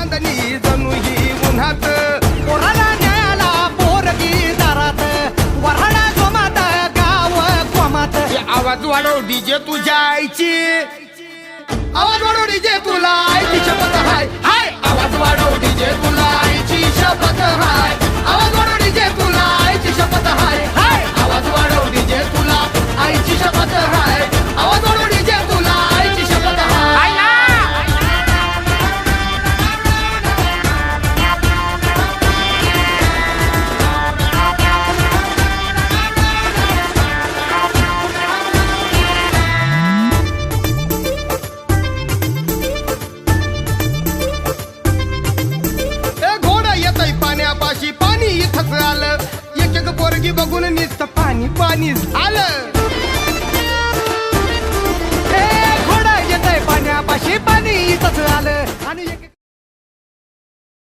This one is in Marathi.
बांधणी जणू ही उन्हात पोराला न्यायाला पोरगी दारात वऱ्हाडा जोमात गाव कोमात हे आवाज वाढव डीजे तुझ्या आईची आवाज वाढव डीजे तुला आईची शपथ हाय हाय आवाज वाढव डीजे तुला आईची शपथ हाय आवाज वाढव डीजे तुला आईची शपथ हाय हाय आवाज वाढव डीजे तुला आईची शपथ हाय आवाज वाढव डीजे तुला आईची शपथ हाय ए घोडा येतय पाण्यापाशी पाणी इथंच आलं एक एक पोरगी बघून नुसतं पाणी पाणी झालं ए घोडा येतय पाण्यापाशी पाणी इथंच आलं